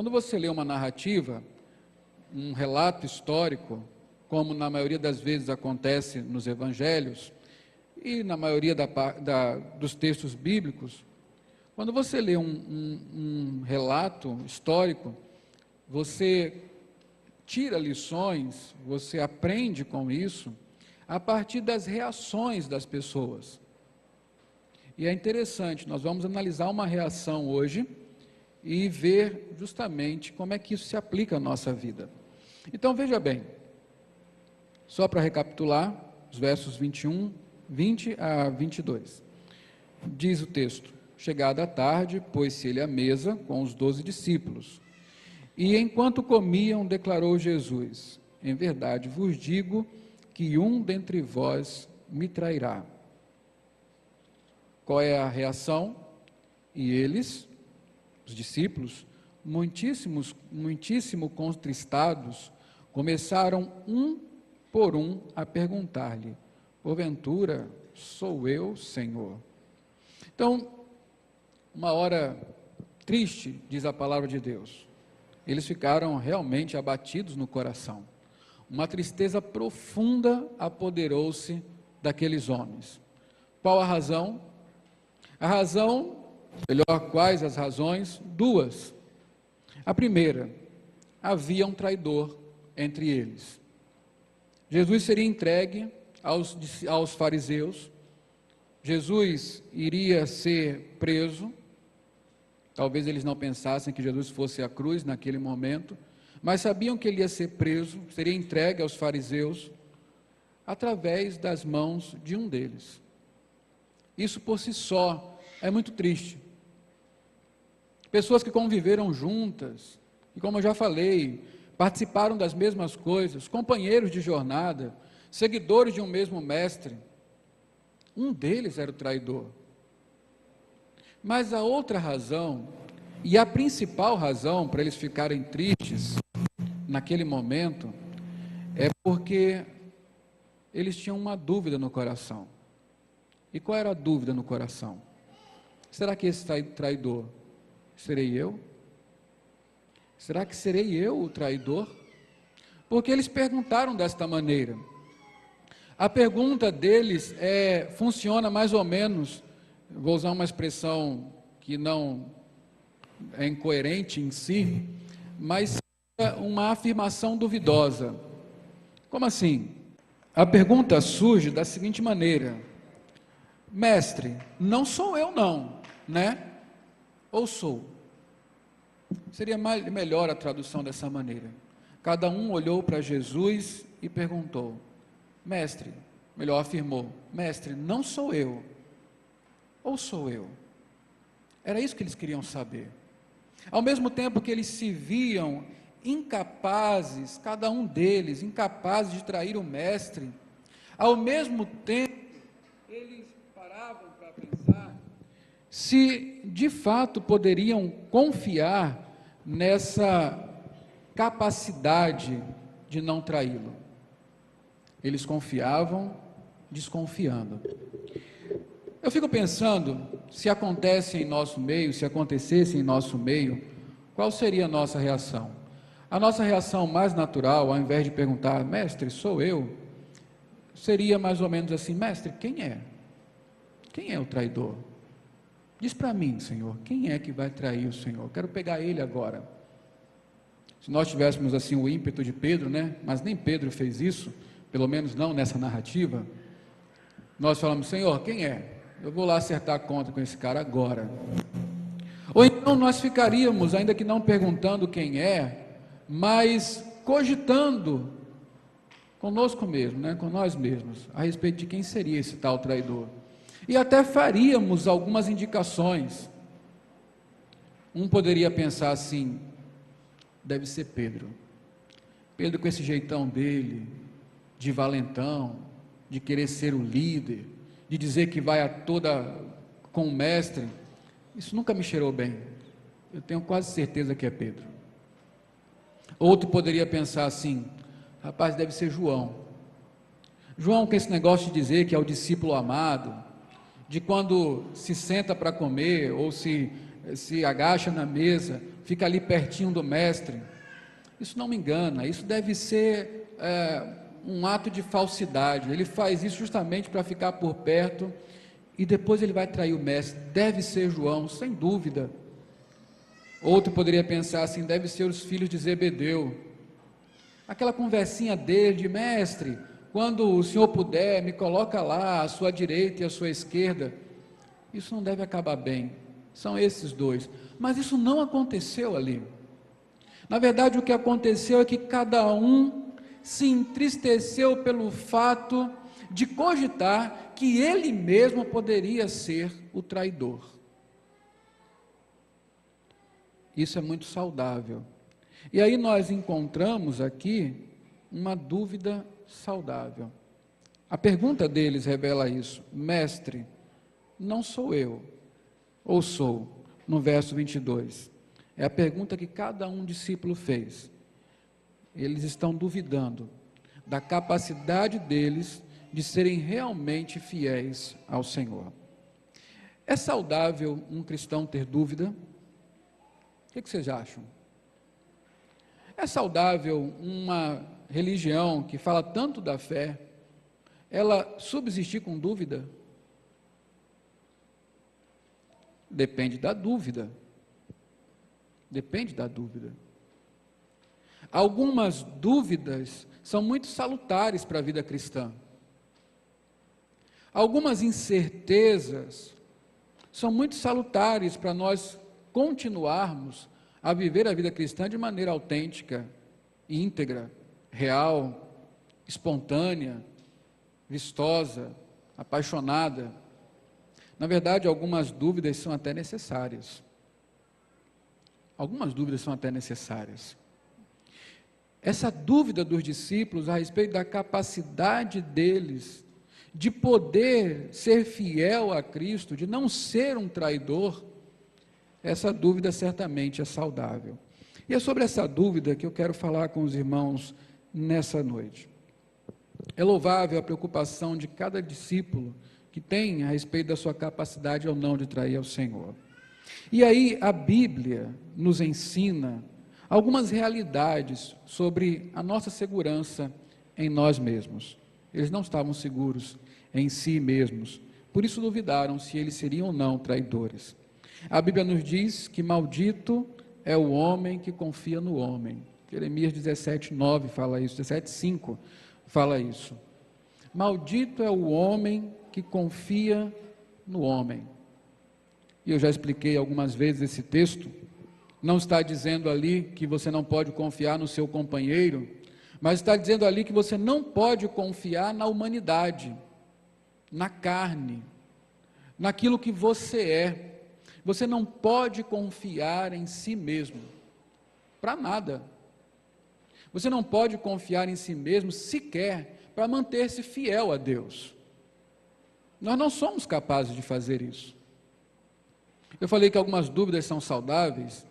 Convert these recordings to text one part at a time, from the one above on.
Quando você lê uma narrativa, um relato histórico, como na maioria das vezes acontece nos evangelhos e na maioria dos textos bíblicos, quando você lê um relato histórico, você tira lições, você aprende com isso a partir das reações das pessoas. E é interessante, nós vamos analisar uma reação hoje e ver justamente como é que isso se aplica à nossa vida. Então veja bem, só para recapitular, os versos 20 a 22. Diz o texto: chegada a tarde, pôs-se ele à mesa com os 12 discípulos. E enquanto comiam, declarou Jesus: em verdade vos digo que um dentre vós me trairá. Qual é a reação? E eles, os discípulos, muitíssimo contristados, começaram um por um a perguntar-lhe: porventura sou eu, Senhor? Então, uma hora triste, diz a palavra de Deus. Eles ficaram realmente abatidos no coração. Uma tristeza profunda apoderou-se daqueles homens. Qual a razão? A razão, melhor, quais as razões? Duas. A primeira, havia um traidor entre eles. Jesus seria entregue aos fariseus, Jesus iria ser preso, talvez eles não pensassem que Jesus fosse à cruz naquele momento, mas sabiam que ele ia ser preso, seria entregue aos fariseus, através das mãos de um deles. Isso por si só é muito triste. Pessoas que conviveram juntas, e como eu já falei, participaram das mesmas coisas, companheiros de jornada, seguidores de um mesmo mestre, um deles era o traidor. Mas a outra razão, e a principal razão para eles ficarem tristes naquele momento, é porque eles tinham uma dúvida no coração. E qual era a dúvida no coração? Será que esse traidor serei eu? Será que serei eu o traidor? Porque eles perguntaram desta maneira. A pergunta deles funciona mais ou menos, vou usar uma expressão que não é incoerente em si, mas é uma afirmação duvidosa. Como assim? A pergunta surge da seguinte maneira: mestre, não sou eu não, né? Ou sou? Seria melhor a tradução dessa maneira. Cada um olhou para Jesus e perguntou: mestre, melhor afirmou, mestre, não sou eu, ou sou eu? Era isso que eles queriam saber. Ao mesmo tempo que eles se viam incapazes, cada um deles, incapazes de trair o mestre, ao mesmo tempo, eles paravam para pensar se de fato poderiam confiar nessa capacidade de não traí-lo. Eles confiavam, desconfiando. Eu fico pensando, se acontecesse em nosso meio, qual seria a nossa reação? A nossa reação mais natural, ao invés de perguntar, mestre, sou eu, seria mais ou menos assim: mestre, quem é? Quem é o traidor? Diz para mim, Senhor, quem é que vai trair o Senhor? Eu quero pegar ele agora. Se nós tivéssemos assim o ímpeto de Pedro, né? Mas nem Pedro fez isso, pelo menos não nessa narrativa. Nós falamos: Senhor, quem é? Eu vou lá acertar a conta com esse cara agora. Ou então nós ficaríamos, ainda que não perguntando quem é, mas cogitando conosco mesmo, né? Com nós mesmos, a respeito de quem seria esse tal traidor. E até faríamos algumas indicações. Um poderia pensar assim: deve ser Pedro. Pedro com esse jeitão dele, de valentão, de querer ser o líder, de dizer que vai a toda com o mestre, isso nunca me cheirou bem. Eu tenho quase certeza que é Pedro. Outro poderia pensar assim: rapaz, deve ser João. João com esse negócio de dizer que é o discípulo amado, de quando se senta para comer, ou se se agacha na mesa, fica ali pertinho do mestre. Isso não me engana, isso deve ser um ato de falsidade. Ele faz isso justamente para ficar por perto e depois ele vai trair o mestre. Deve ser João, sem dúvida. Outro poderia pensar assim, deve ser os filhos de Zebedeu. Aquela conversinha dele de mestre, quando o senhor puder, me coloca lá à sua direita e à sua esquerda. Isso não deve acabar bem. São esses dois. Mas isso não aconteceu ali. Na verdade, o que aconteceu é que cada um se entristeceu pelo fato de cogitar que ele mesmo poderia ser o traidor. Isso é muito saudável. E aí nós encontramos aqui uma dúvida saudável. A pergunta deles revela isso. Mestre, não sou eu, ou sou? No verso 22. É a pergunta que cada um discípulo fez. Eles estão duvidando da capacidade deles de serem realmente fiéis ao Senhor. É saudável um cristão ter dúvida? O que vocês acham? É saudável uma religião que fala tanto da fé, ela subsistir com dúvida? Depende da dúvida. Depende da dúvida. Algumas dúvidas são muito salutares para a vida cristã. Algumas incertezas são muito salutares para nós continuarmos a viver a vida cristã de maneira autêntica, íntegra, real, espontânea, vistosa, apaixonada. Na verdade, algumas dúvidas são até necessárias. Algumas dúvidas são até necessárias. Essa dúvida dos discípulos a respeito da capacidade deles de poder ser fiel a Cristo, de não ser um traidor, essa dúvida certamente é saudável. E é sobre essa dúvida que eu quero falar com os irmãos nessa noite. É louvável a preocupação de cada discípulo que tem a respeito da sua capacidade ou não de trair ao Senhor. E aí a Bíblia nos ensina algumas realidades sobre a nossa segurança em nós mesmos. Eles não estavam seguros em si mesmos, por isso duvidaram se eles seriam ou não traidores. A Bíblia nos diz que maldito é o homem que confia no homem. Jeremias 17:9 fala isso, 17:5 fala isso. Maldito é o homem que confia no homem. E eu já expliquei algumas vezes esse texto. Não está dizendo ali que você não pode confiar no seu companheiro, mas está dizendo ali que você não pode confiar na humanidade, na carne, naquilo que você é. Você não pode confiar em si mesmo, para nada. Você não pode confiar em si mesmo sequer para manter-se fiel a Deus. Nós não somos capazes de fazer isso. Eu falei que algumas dúvidas são saudáveis.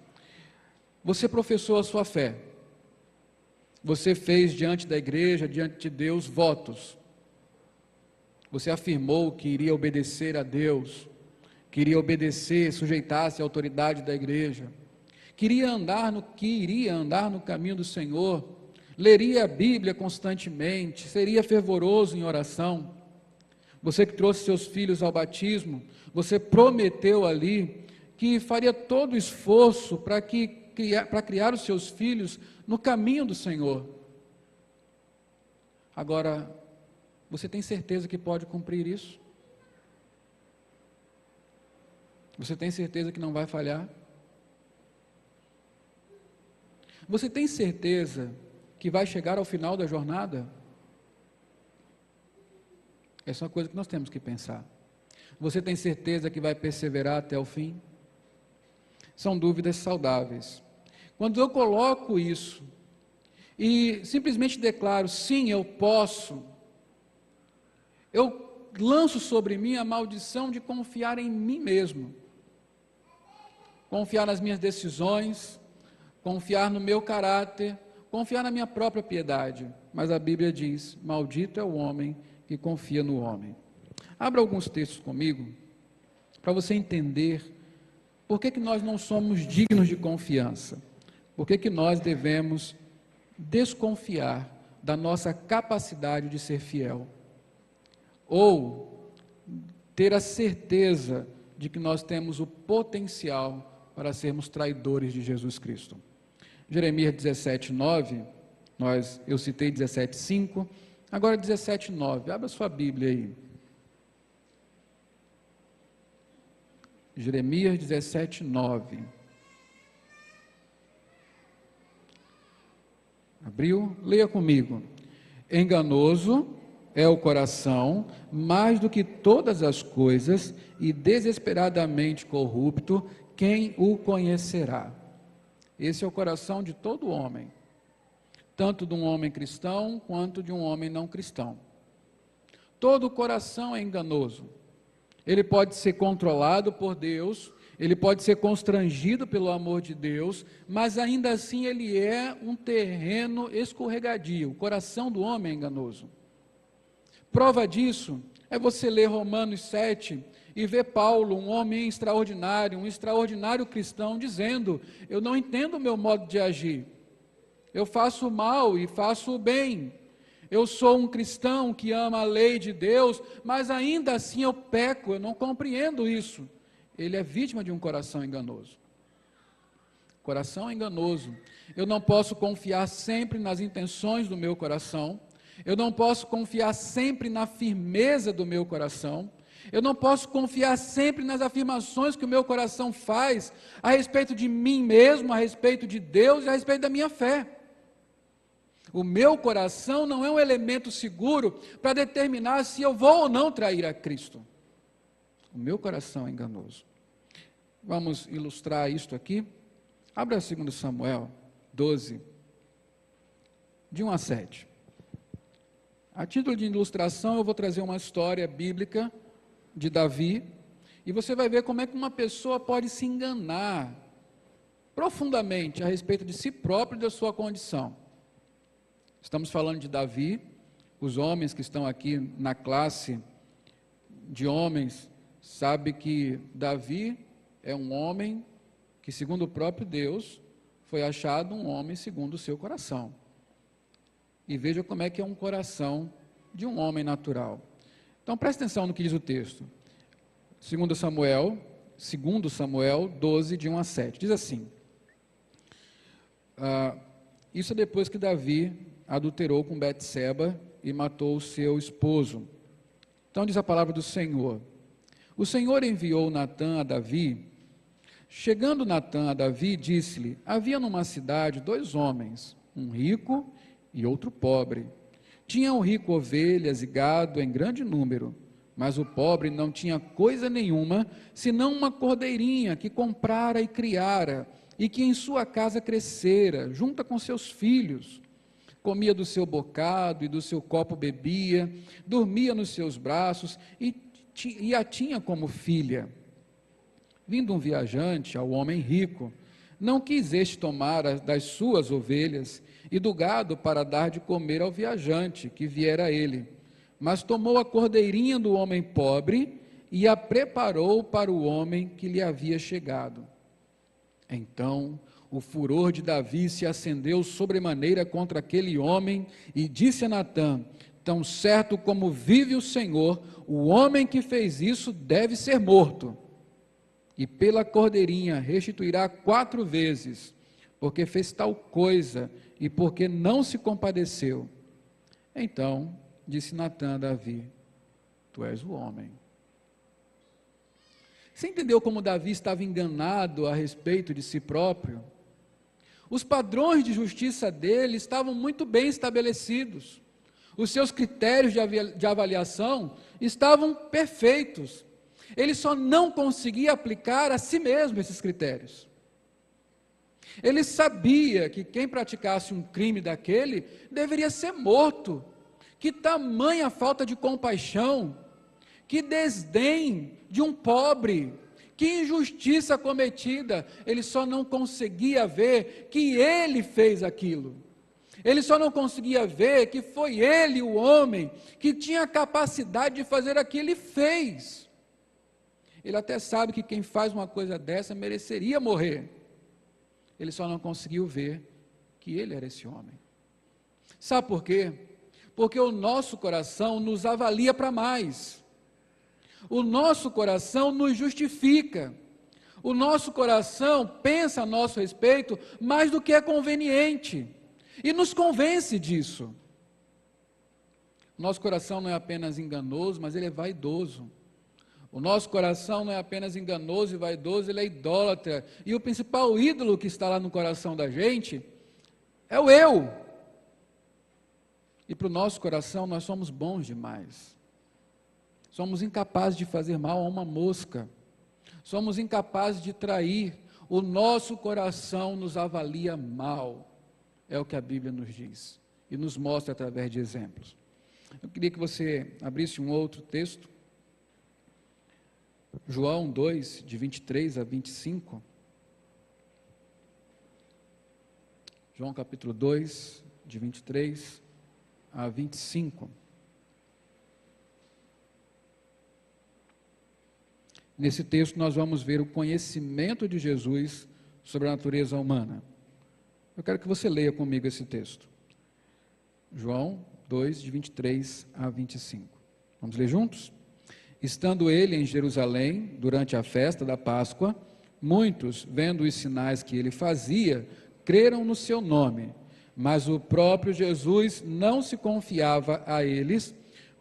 Você professou a sua fé. Você fez diante da igreja, diante de Deus, votos. Você afirmou que iria obedecer a Deus, que iria obedecer, sujeitar-se à autoridade da igreja, que iria andar no caminho do Senhor, leria a Bíblia constantemente, seria fervoroso em oração. Você que trouxe seus filhos ao batismo, você prometeu ali que faria todo o esforço para criar os seus filhos no caminho do Senhor. Agora, você tem certeza que pode cumprir isso? Você tem certeza que não vai falhar? Você tem certeza que vai chegar ao final da jornada? Essa é uma coisa que nós temos que pensar. Você tem certeza que vai perseverar até o fim? São dúvidas saudáveis. Quando eu coloco isso e simplesmente declaro, sim, eu posso, eu lanço sobre mim a maldição de confiar em mim mesmo, confiar nas minhas decisões, confiar no meu caráter, confiar na minha própria piedade. Mas a Bíblia diz, maldito é o homem que confia no homem. Abra alguns textos comigo, para você entender Por que nós não somos dignos de confiança? Por que nós devemos desconfiar da nossa capacidade de ser fiel? Ou ter a certeza de que nós temos o potencial para sermos traidores de Jesus Cristo? Jeremias 17:9, eu citei 17:5, agora 17:9, abra sua Bíblia aí. Jeremias 17:9. Abriu? Leia comigo. Enganoso é o coração, mais do que todas as coisas, e desesperadamente corrupto, quem o conhecerá? Esse é o coração de todo homem, tanto de um homem cristão, quanto de um homem não cristão. Todo coração é enganoso. Ele pode ser controlado por Deus, ele pode ser constrangido pelo amor de Deus, mas ainda assim ele é um terreno escorregadio. O coração do homem é enganoso. Prova disso é você ler Romanos 7 e ver Paulo, um homem extraordinário, um extraordinário cristão, dizendo: eu não entendo o meu modo de agir, eu faço o mal e faço o bem. Eu sou um cristão que ama a lei de Deus, mas ainda assim eu peco, eu não compreendo isso. Ele é vítima de um coração enganoso. Coração enganoso. Eu não posso confiar sempre nas intenções do meu coração. Eu não posso confiar sempre na firmeza do meu coração. Eu não posso confiar sempre nas afirmações que o meu coração faz a respeito de mim mesmo, a respeito de Deus e a respeito da minha fé. O meu coração não é um elemento seguro para determinar se eu vou ou não trair a Cristo. O meu coração é enganoso. Vamos ilustrar isto aqui. Abra 2 Samuel 12, de 1 a 7. A título de ilustração, eu vou trazer uma história bíblica de Davi, e você vai ver como é que uma pessoa pode se enganar profundamente a respeito de si próprio e da sua condição. Estamos falando de Davi. Os homens que estão aqui na classe de homens sabem que Davi é um homem que, segundo o próprio Deus, foi achado um homem segundo o seu coração. E veja como é que é um coração de um homem natural. Então preste atenção no que diz o texto. 2 Samuel 12, de 1 a 7. Diz assim: isso é depois que Davi adulterou com Betseba e matou o seu esposo. Então diz a palavra do Senhor: o Senhor enviou Natã a Davi. Chegando Natã a Davi, disse-lhe: havia numa cidade 2 homens, um rico e outro pobre. Tinha o rico ovelhas e gado em grande número, mas o pobre não tinha coisa nenhuma, senão uma cordeirinha que comprara e criara, e que em sua casa crescera, junto com seus filhos. Comia do seu bocado e do seu copo bebia, dormia nos seus braços e a tinha como filha. Vindo um viajante ao homem rico, não quis este tomar das suas ovelhas e do gado para dar de comer ao viajante que viera a ele, mas tomou a cordeirinha do homem pobre e a preparou para o homem que lhe havia chegado. Então o furor de Davi se acendeu sobremaneira contra aquele homem e disse a Natã: tão certo como vive o Senhor, o homem que fez isso deve ser morto. E pela cordeirinha restituirá 4 vezes, porque fez tal coisa e porque não se compadeceu. Então disse Natã a Davi: tu és o homem. Você entendeu como Davi estava enganado a respeito de si próprio? Os padrões de justiça dele estavam muito bem estabelecidos. Os seus critérios de avaliação estavam perfeitos. Ele só não conseguia aplicar a si mesmo esses critérios. Ele sabia que quem praticasse um crime daquele deveria ser morto. Que tamanha falta de compaixão, que desdém de um pobre, que injustiça cometida. Ele só não conseguia ver que ele fez aquilo. Ele só não conseguia ver que foi ele, o homem, que tinha a capacidade de fazer aquilo e fez. Ele até sabe que quem faz uma coisa dessa mereceria morrer. Ele só não conseguiu ver que ele era esse homem. Sabe por quê? Porque o nosso coração nos avalia para mais. O nosso coração nos justifica. O nosso coração pensa a nosso respeito mais do que é conveniente. E nos convence disso. Nosso coração não é apenas enganoso, mas ele é vaidoso. O nosso coração não é apenas enganoso e vaidoso, ele é idólatra. E o principal ídolo que está lá no coração da gente é o eu. E para o nosso coração nós somos bons demais. Somos incapazes de fazer mal a uma mosca. Somos incapazes de trair. O nosso coração nos avalia mal. É o que a Bíblia nos diz. E nos mostra através de exemplos. Eu queria que você abrisse um outro texto. João 2, de 23 a 25. João capítulo 2, de 23 a 25. Nesse texto nós vamos ver o conhecimento de Jesus sobre a natureza humana. Eu quero que você leia comigo esse texto. João 2, de 23 a 25. Vamos ler juntos? Estando ele em Jerusalém, durante a festa da Páscoa, muitos, vendo os sinais que ele fazia, creram no seu nome. Mas o próprio Jesus não se confiava a eles,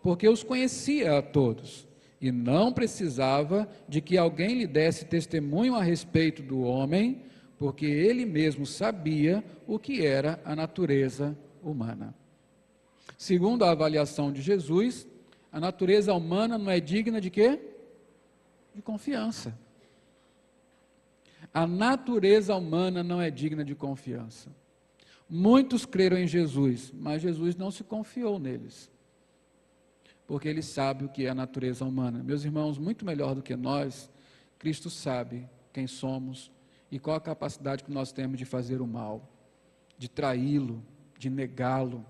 porque os conhecia a todos, e não precisava de que alguém lhe desse testemunho a respeito do homem, porque ele mesmo sabia o que era a natureza humana. Segundo a avaliação de Jesus, a natureza humana não é digna de quê? De confiança. A natureza humana não é digna de confiança. Muitos creram em Jesus, mas Jesus não se confiou neles, porque ele sabe o que é a natureza humana. Meus irmãos, muito melhor do que nós, Cristo sabe quem somos e qual a capacidade que nós temos de fazer o mal, de traí-lo, de negá-lo.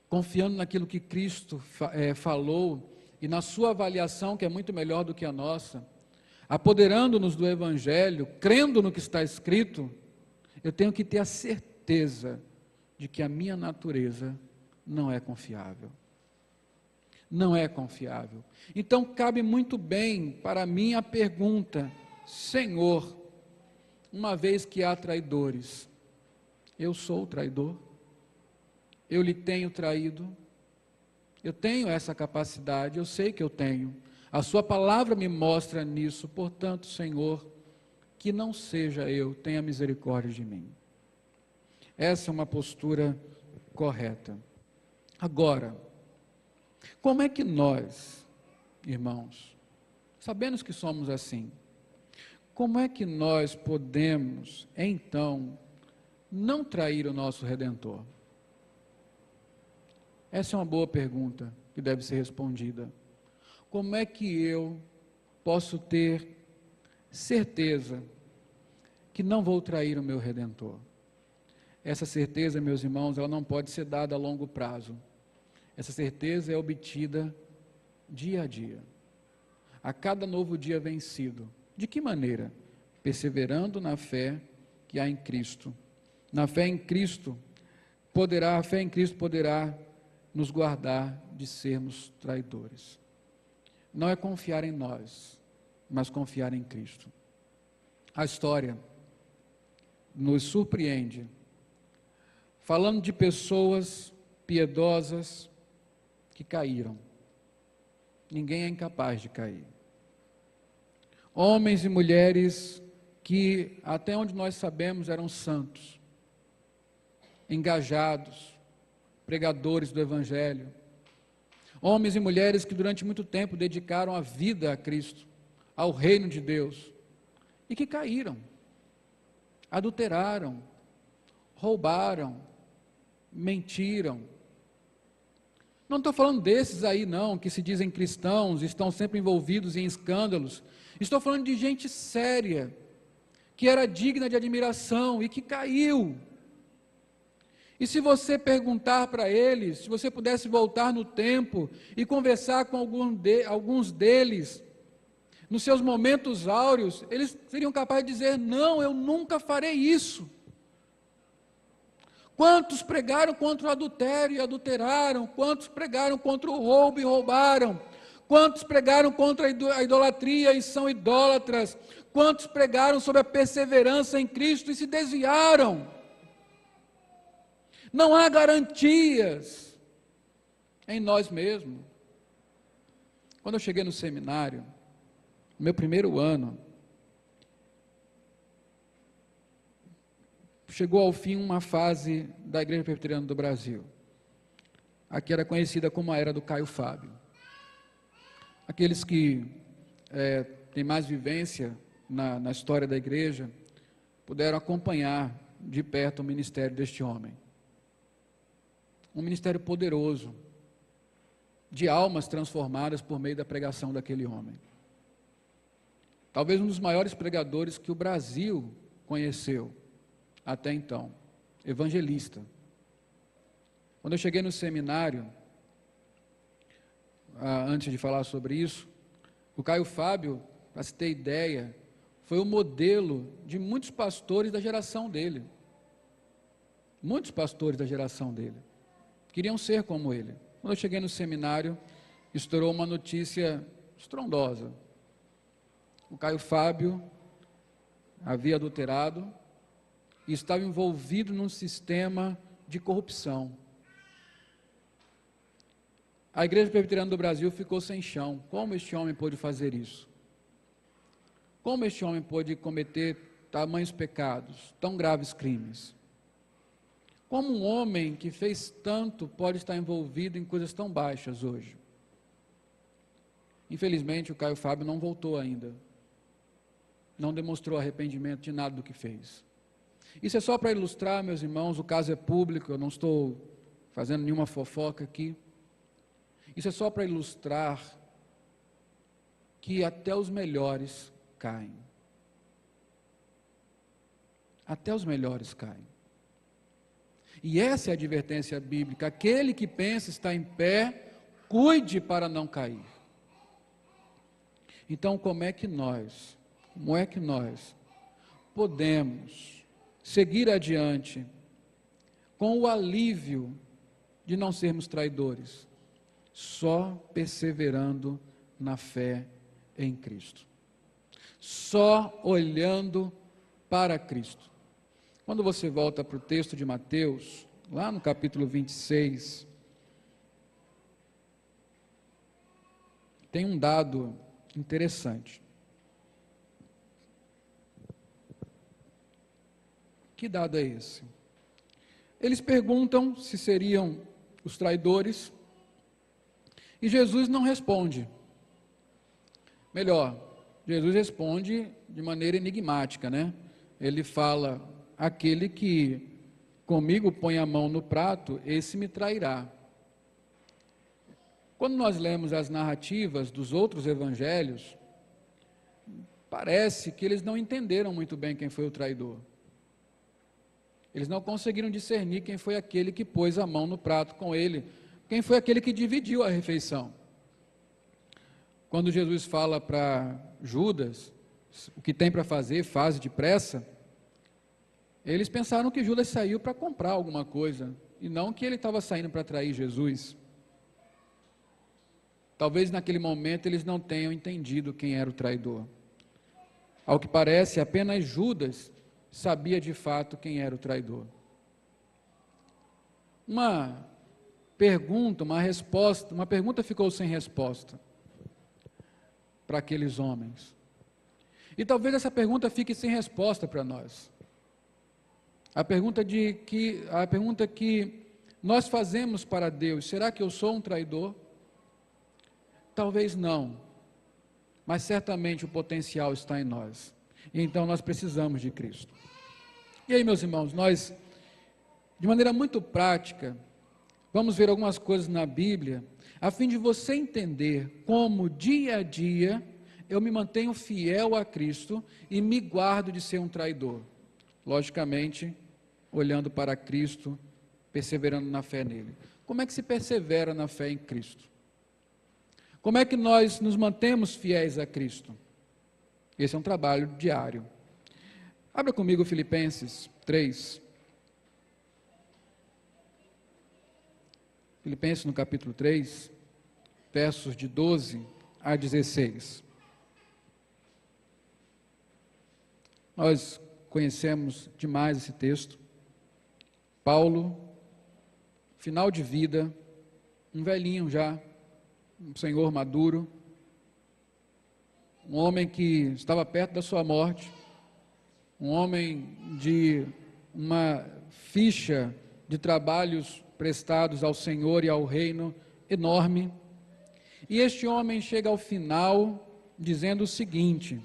Confiando naquilo que Cristo falou e na sua avaliação, que é muito melhor do que a nossa, apoderando-nos do Evangelho, crendo no que está escrito, eu tenho que ter a certeza de que a minha natureza não é confiável. Não é confiável. Então, cabe muito bem para mim a pergunta: Senhor, uma vez que há traidores, eu sou o traidor? Eu lhe tenho traído? Eu tenho essa capacidade, eu sei que eu tenho. A sua palavra me mostra nisso, portanto, Senhor, que não seja eu, tenha misericórdia de mim. Essa é uma postura correta. Agora, como é que nós, irmãos, sabendo que somos assim, como é que nós podemos, então, não trair o nosso Redentor? Essa é uma boa pergunta que deve ser respondida. Como é que eu posso ter certeza que não vou trair o meu Redentor? Essa certeza, meus irmãos, ela não pode ser dada a longo prazo. Essa certeza é obtida dia a dia. A cada novo dia vencido. De que maneira? Perseverando na fé que há em Cristo. Na fé em Cristo, a fé em Cristo poderá nos guardar de sermos traidores. Não é confiar em nós, mas confiar em Cristo. A história nos surpreende, falando de pessoas piedosas que caíram. Ninguém é incapaz de cair. Homens e mulheres que, até onde nós sabemos, eram santos, engajados, pregadores do Evangelho, homens e mulheres que durante muito tempo dedicaram a vida a Cristo, ao reino de Deus, e que caíram, adulteraram, roubaram, mentiram. Não estou falando desses aí não, que se dizem cristãos, estão sempre envolvidos em escândalos. Estou falando de gente séria, que era digna de admiração e que caiu. E se você perguntar para eles, se você pudesse voltar no tempo e conversar com alguns deles, nos seus momentos áureos, eles seriam capazes de dizer: não, eu nunca farei isso. Quantos pregaram contra o adultério e adulteraram? Quantos pregaram contra o roubo e roubaram? Quantos pregaram contra a idolatria e são idólatras? Quantos pregaram sobre a perseverança em Cristo e se desviaram? Não há garantias em nós mesmos. Quando eu cheguei no seminário, no meu primeiro ano, chegou ao fim uma fase da Igreja Presbiteriana do Brasil. Aqui era conhecida como a era do Caio Fábio. Aqueles que têm mais vivência na história da igreja puderam acompanhar de perto o ministério deste homem. Um ministério poderoso, de almas transformadas por meio da pregação daquele homem. Talvez um dos maiores pregadores que o Brasil conheceu até então, evangelista. Quando eu cheguei no seminário, antes de falar sobre isso, o Caio Fábio, para se ter ideia, foi o modelo de muitos pastores da geração dele. Muitos pastores da geração dele queriam ser como ele. Quando eu cheguei no seminário, estourou uma notícia estrondosa. O Caio Fábio havia adulterado e estava envolvido num sistema de corrupção. A Igreja Presbiteriana do Brasil ficou sem chão. Como este homem pôde fazer isso? Como este homem pôde cometer tamanhos pecados, tão graves crimes? Como um homem que fez tanto pode estar envolvido em coisas tão baixas hoje? Infelizmente, o Caio Fábio não voltou ainda. Não demonstrou arrependimento de nada do que fez. Isso é só para ilustrar, meus irmãos, o caso é público, eu não estou fazendo nenhuma fofoca aqui. Isso é só para ilustrar que até os melhores caem. Até os melhores caem. E essa é a advertência bíblica: aquele que pensa estar em pé, cuide para não cair. Então, como é que nós podemos seguir adiante com o alívio de não sermos traidores? Só perseverando na fé em Cristo. Só olhando para Cristo. Quando você volta para o texto de Mateus, lá no capítulo 26, tem um dado interessante. Que dado é esse? Eles perguntam se seriam os traidores, e Jesus não responde. Melhor, Jesus responde de maneira enigmática, né? Ele fala: aquele que comigo põe a mão no prato, esse me trairá. Quando nós lemos as narrativas dos outros evangelhos, parece que eles não entenderam muito bem quem foi o traidor. Eles não conseguiram discernir quem foi aquele que pôs a mão no prato com ele, quem foi aquele que dividiu a refeição. Quando Jesus fala para Judas o que tem para fazer, faz depressa, eles pensaram que Judas saiu para comprar alguma coisa, e não que ele estava saindo para trair Jesus. Talvez naquele momento eles não tenham entendido quem era o traidor. Ao que parece, apenas Judas sabia de fato quem era o traidor. Uma pergunta ficou sem resposta para aqueles homens. E talvez essa pergunta fique sem resposta para nós. A pergunta que nós fazemos para Deus: será que eu sou um traidor? Talvez não, mas certamente o potencial está em nós, e então nós precisamos de Cristo. E aí, meus irmãos, nós, de maneira muito prática, vamos ver algumas coisas na Bíblia, a fim de você entender como dia a dia eu me mantenho fiel a Cristo e me guardo de ser um traidor. Logicamente, olhando para Cristo, perseverando na fé nele. Como é que se persevera na fé em Cristo? Como é que nós nos mantemos fiéis a Cristo? Esse é um trabalho diário. Abra comigo Filipenses 3. Filipenses no capítulo 3, versos de 12 a 16. Nós conhecemos demais esse texto. Paulo, final de vida, um velhinho já, um senhor maduro, um homem que estava perto da sua morte, um homem de uma ficha de trabalhos prestados ao Senhor e ao reino enorme. E este homem chega ao final dizendo o seguinte: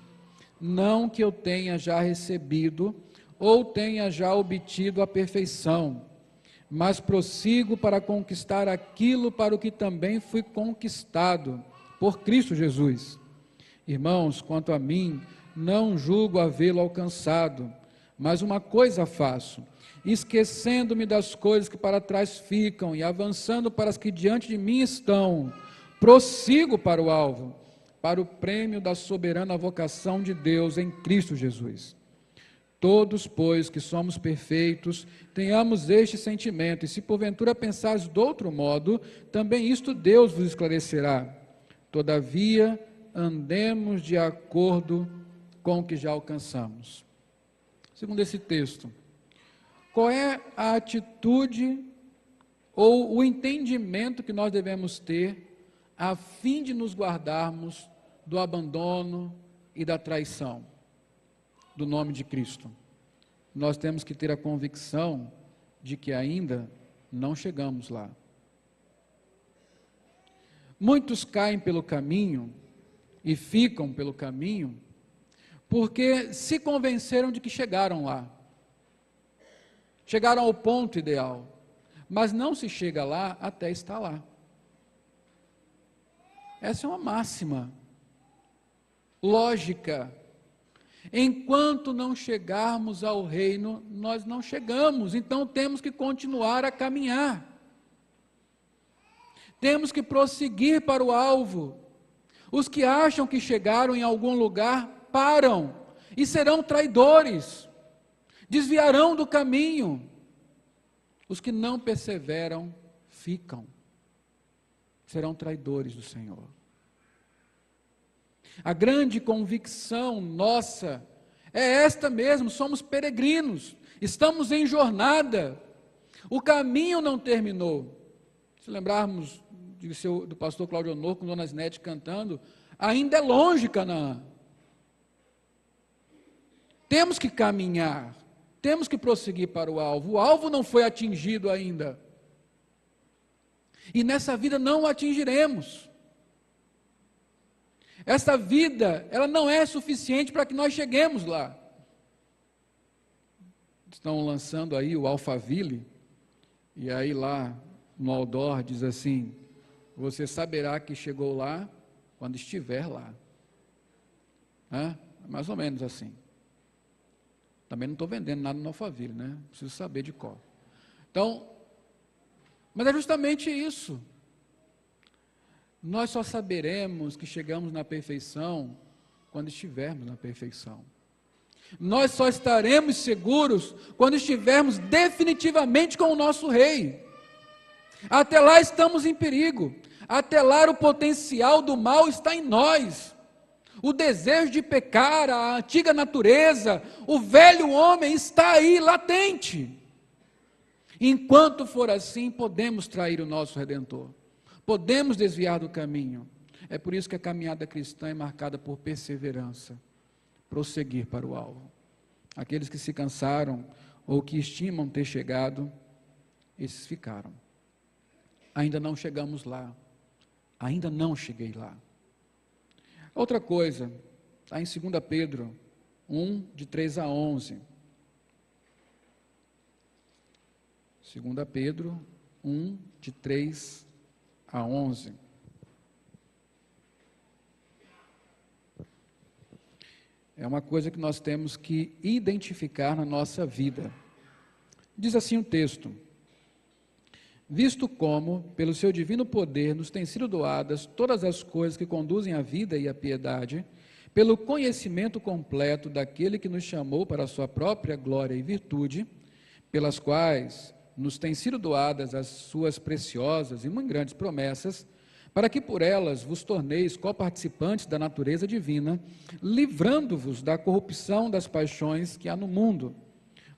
não que eu tenha já recebido ou tenha já obtido a perfeição, mas prossigo para conquistar aquilo para o que também fui conquistado por Cristo Jesus. Irmãos, quanto a mim, não julgo havê-lo alcançado, mas uma coisa faço, esquecendo-me das coisas que para trás ficam e avançando para as que diante de mim estão, prossigo para o alvo, para o prêmio da soberana vocação de Deus em Cristo Jesus. Todos, pois, que somos perfeitos, tenhamos este sentimento, e se porventura pensares de outro modo, também isto Deus vos esclarecerá. Todavia, andemos de acordo com o que já alcançamos. Segundo esse texto, qual é a atitude ou o entendimento que nós devemos ter a fim de nos guardarmos do abandono e da traição do nome de Cristo? Nós temos que ter a convicção de que ainda não chegamos lá. Muitos caem pelo caminho e ficam pelo caminho porque se convenceram de que chegaram lá. Chegaram ao ponto ideal, mas não se chega lá até estar lá. Essa é uma máxima lógica. Enquanto não chegarmos ao reino, nós não chegamos, então temos que continuar a caminhar. Temos que prosseguir para o alvo. Os que acham que chegaram em algum lugar, param e serão traidores, desviarão do caminho. Os que não perseveram, ficam, serão traidores do Senhor. A grande convicção nossa é esta mesmo: somos peregrinos, estamos em jornada, o caminho não terminou. Se lembrarmos do pastor Cláudio Honor com Dona Zinete cantando, ainda é longe Canaã. Temos que caminhar, temos que prosseguir para o alvo não foi atingido ainda, e nessa vida não o atingiremos. Essa vida, ela não é suficiente para que nós cheguemos lá. Estão lançando aí o Alphaville, e aí lá no outdoor diz assim: você saberá que chegou lá quando estiver lá. Mais ou menos assim. Também não estou vendendo nada no Alphaville, né? Preciso saber de qual. Então, mas é justamente isso. Nós só saberemos que chegamos na perfeição quando estivermos na perfeição. Nós só estaremos seguros quando estivermos definitivamente com o nosso Rei. Até lá estamos em perigo. Até lá o potencial do mal está em nós. O desejo de pecar, a antiga natureza, o velho homem está aí latente. Enquanto for assim, podemos trair o nosso Redentor. Podemos desviar do caminho. É por isso que a caminhada cristã é marcada por perseverança, prosseguir para o alvo. Aqueles que se cansaram ou que estimam ter chegado, esses ficaram. Ainda não chegamos lá. Ainda não cheguei lá. Outra coisa, está em 2 Pedro 1, de 3 a 11. 2 Pedro 1, de 3 a 11. É uma coisa que nós temos que identificar na nossa vida. Diz assim o texto: visto como, pelo seu divino poder, nos têm sido doadas todas as coisas que conduzem à vida e à piedade, pelo conhecimento completo daquele que nos chamou para a sua própria glória e virtude, pelas quais nos têm sido doadas as suas preciosas e muito grandes promessas, para que por elas vos torneis coparticipantes da natureza divina, livrando-vos da corrupção das paixões que há no mundo.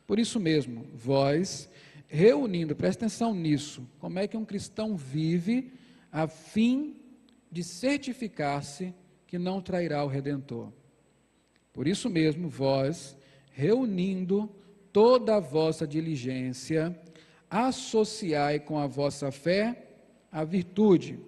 Por isso mesmo, vós, reunindo, presta atenção nisso, como é que um cristão vive a fim de certificar-se que não trairá o Redentor. Por isso mesmo, vós, reunindo toda a vossa diligência, associai com a vossa fé a virtude,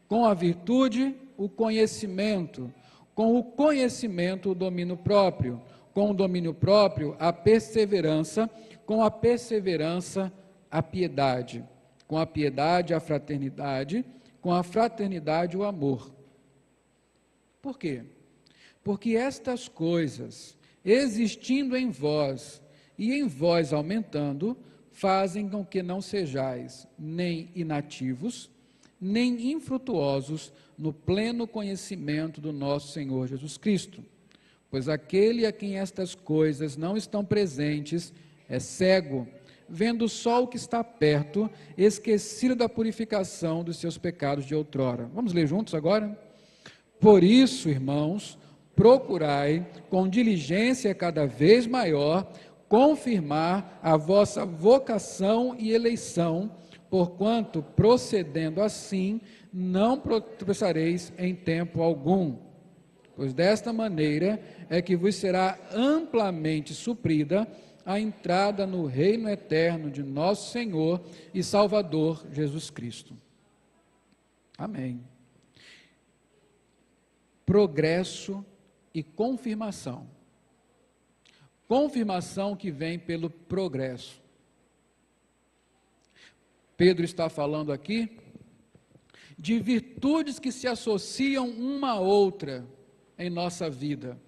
com a virtude o conhecimento, com o conhecimento o domínio próprio, com o domínio próprio a perseverança, com a perseverança a piedade, com a piedade a fraternidade, com a fraternidade o amor. Por quê? Porque estas coisas, existindo em vós e em vós aumentando, fazem com que não sejais nem inativos, nem infrutuosos no pleno conhecimento do nosso Senhor Jesus Cristo. Pois aquele a quem estas coisas não estão presentes é cego, vendo só o que está perto, esquecido da purificação dos seus pecados de outrora. Vamos ler juntos agora? Por isso, irmãos, procurai com diligência cada vez maior confirmar a vossa vocação e eleição, porquanto, procedendo assim, não tropeçareis em tempo algum. Pois desta maneira é que vos será amplamente suprida a entrada no reino eterno de nosso Senhor e Salvador Jesus Cristo. Amém. Progresso e confirmação. Confirmação que vem pelo progresso. Pedro está falando aqui de virtudes que se associam uma a outra em nossa vida,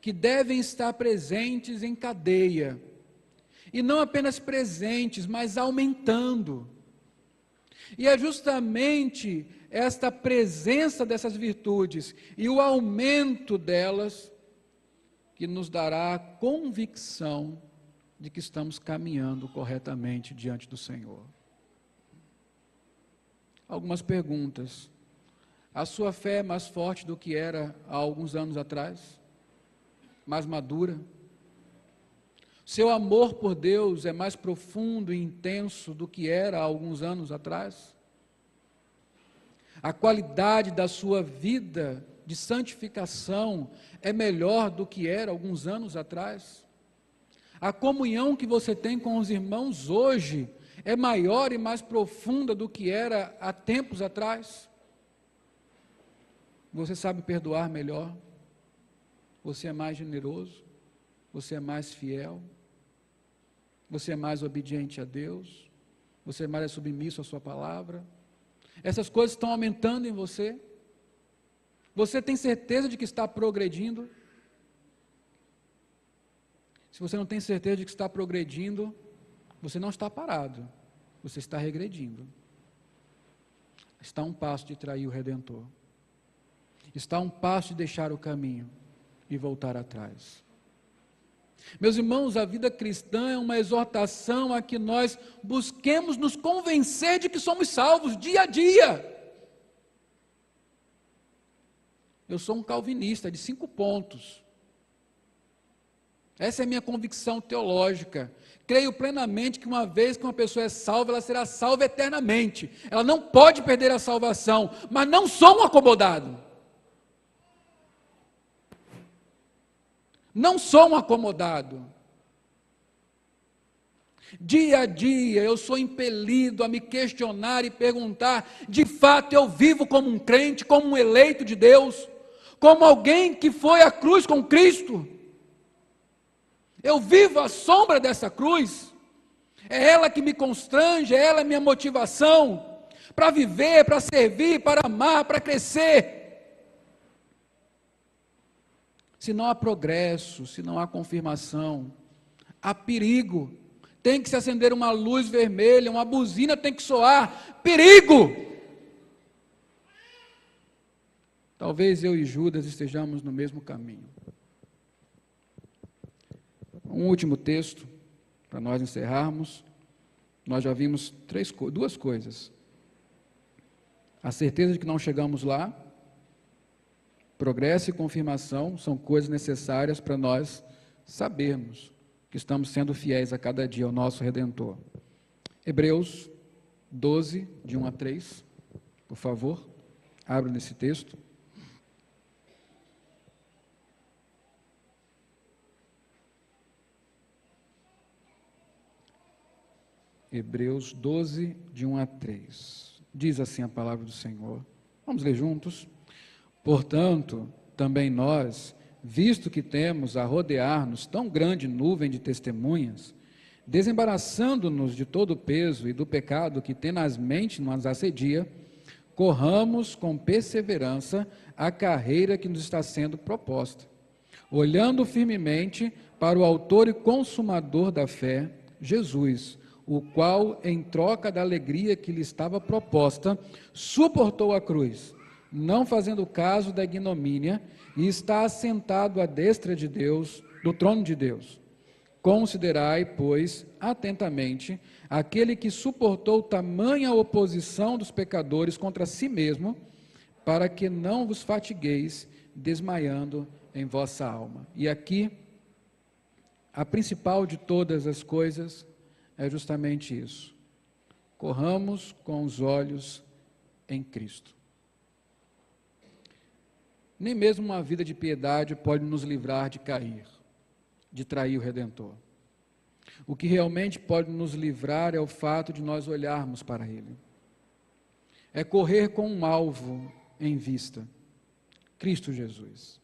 que devem estar presentes em cadeia, e não apenas presentes, mas aumentando. E é justamente esta presença dessas virtudes e o aumento delas que nos dará a convicção de que estamos caminhando corretamente diante do Senhor. Algumas perguntas. A sua fé é mais forte do que era há alguns anos atrás? Mais madura? Seu amor por Deus é mais profundo e intenso do que era há alguns anos atrás? A qualidade da sua vida de santificação é melhor do que era alguns anos atrás? A comunhão que você tem com os irmãos hoje é maior e mais profunda do que era há tempos atrás? Você sabe perdoar melhor? Você é mais generoso? Você é mais fiel? Você é mais obediente a Deus? Você é mais submisso à sua palavra? Essas coisas estão aumentando em você? Você tem certeza de que está progredindo? Se você não tem certeza de que está progredindo, você não está parado, você está regredindo. Está a um passo de trair o Redentor. Está a um passo de deixar o caminho e voltar atrás. Meus irmãos, a vida cristã é uma exortação a que nós busquemos nos convencer de que somos salvos dia a dia. Eu sou um calvinista de 5 pontos. Essa é a minha convicção teológica. Creio plenamente que uma vez que uma pessoa é salva, ela será salva eternamente. Ela não pode perder a salvação, mas não sou um acomodado. Não sou um acomodado. Dia a dia eu sou impelido a me questionar e perguntar: de fato eu vivo como um crente, como um eleito de Deus, como alguém que foi à cruz com Cristo? Eu vivo à sombra dessa cruz? É ela que me constrange, é ela a minha motivação para viver, para servir, para amar, para crescer. Se não há progresso, se não há confirmação, há perigo. Tem que se acender uma luz vermelha, uma buzina tem que soar. Perigo! Talvez eu e Judas estejamos no mesmo caminho. Um último texto, para nós encerrarmos. Nós já vimos duas coisas. A certeza de que não chegamos lá, progresso e confirmação são coisas necessárias para nós sabermos que estamos sendo fiéis a cada dia ao nosso Redentor. Hebreus 12, de 1 a 3, por favor, abra nesse texto. Hebreus 12, de 1 a 3. Diz assim a palavra do Senhor. Vamos ler juntos? Portanto, também nós, visto que temos a rodear-nos tão grande nuvem de testemunhas, desembaraçando-nos de todo o peso e do pecado que tenazmente nos assedia, corramos com perseverança a carreira que nos está sendo proposta, olhando firmemente para o autor e consumador da fé, Jesus, o qual, em troca da alegria que lhe estava proposta, suportou a cruz, não fazendo caso da ignomínia, e está assentado à destra de Deus, do trono de Deus. Considerai, pois, atentamente aquele que suportou tamanha oposição dos pecadores contra si mesmo, para que não vos fatigueis, desmaiando em vossa alma. E aqui, a principal de todas as coisas é justamente isso. Corramos com os olhos em Cristo. Nem mesmo uma vida de piedade pode nos livrar de cair, de trair o Redentor. O que realmente pode nos livrar é o fato de nós olharmos para Ele. É correr com um alvo em vista, Cristo Jesus.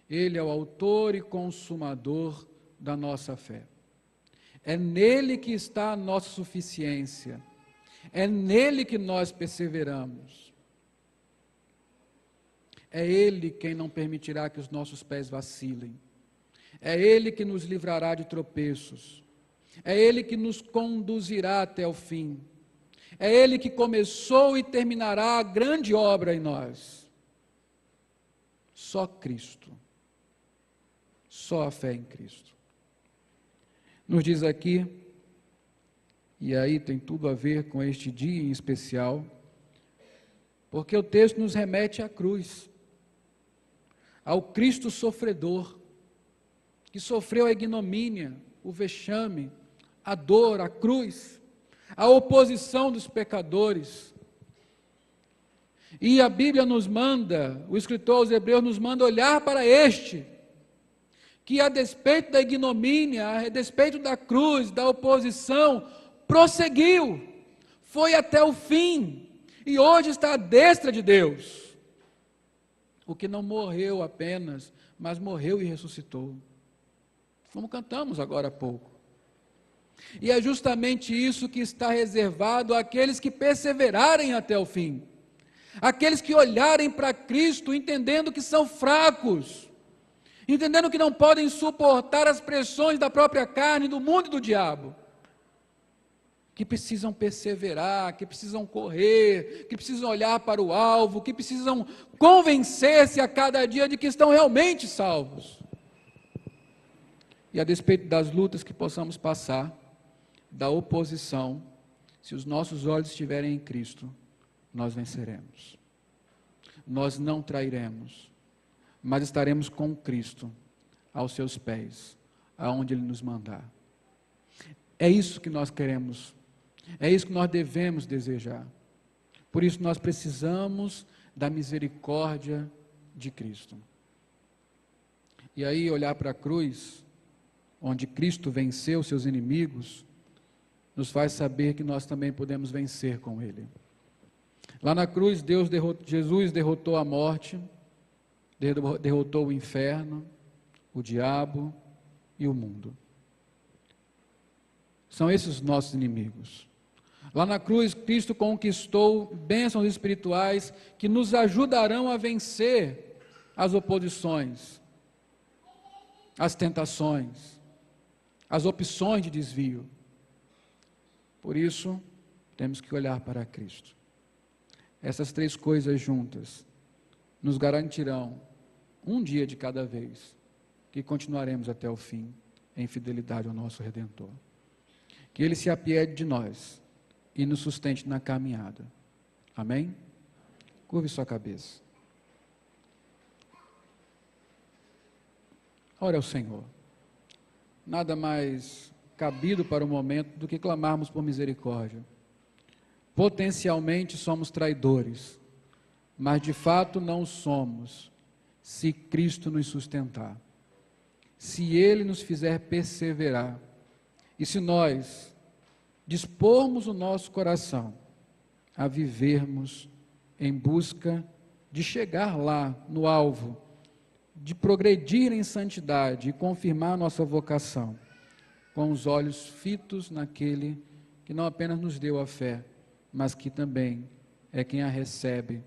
Ele é o autor e consumador da nossa fé. É nele que está a nossa suficiência. É nele que nós perseveramos. É Ele quem não permitirá que os nossos pés vacilem. É Ele que nos livrará de tropeços. É Ele que nos conduzirá até o fim. É Ele que começou e terminará a grande obra em nós. Só Cristo. Só a fé em Cristo. Nos diz aqui, e aí tem tudo a ver com este dia em especial, porque o texto nos remete à cruz, ao Cristo sofredor, que sofreu a ignomínia, o vexame, a dor, a cruz, a oposição dos pecadores. E a Bíblia nos manda, o escritor aos Hebreus nos manda olhar para este, que a despeito da ignomínia, a despeito da cruz, da oposição, prosseguiu, foi até o fim, e hoje está à destra de Deus. O que não morreu apenas, mas morreu e ressuscitou. Como cantamos agora há pouco. E é justamente isso que está reservado àqueles que perseverarem até o fim. Aqueles que olharem para Cristo, entendendo que são fracos, entendendo que não podem suportar as pressões da própria carne, do mundo e do diabo, que precisam perseverar, que precisam correr, que precisam olhar para o alvo, que precisam convencer-se a cada dia de que estão realmente salvos. E a despeito das lutas que possamos passar, da oposição, se os nossos olhos estiverem em Cristo, nós venceremos. Nós não trairemos, mas estaremos com Cristo aos seus pés, aonde Ele nos mandar. É isso que nós queremos, é isso que nós devemos desejar. Por isso nós precisamos da misericórdia de Cristo. E aí olhar para a cruz, onde Cristo venceu seus inimigos, nos faz saber que nós também podemos vencer com Ele. Lá na cruz, Jesus derrotou a morte, derrotou o inferno, o diabo e o mundo. São esses os nossos inimigos. Lá na cruz, Cristo conquistou bênçãos espirituais que nos ajudarão a vencer as oposições, as tentações, as opções de desvio. Por isso, temos que olhar para Cristo. Essas três coisas juntas nos garantirão, um dia de cada vez, que continuaremos até o fim em fidelidade ao nosso Redentor. Que Ele se apiede de nós e nos sustente na caminhada. Amém? Curve sua cabeça. Ore ao Senhor. Nada mais cabido para o momento do que clamarmos por misericórdia. Potencialmente somos traidores, mas de fato não somos, se Cristo nos sustentar, se Ele nos fizer perseverar, e se nós dispormos o nosso coração a vivermos em busca de chegar lá no alvo, de progredir em santidade e confirmar nossa vocação, com os olhos fitos naquele que não apenas nos deu a fé, mas que também é quem a recebe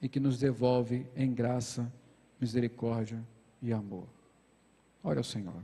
e que nos devolve em graça, misericórdia e amor. Ore ao Senhor.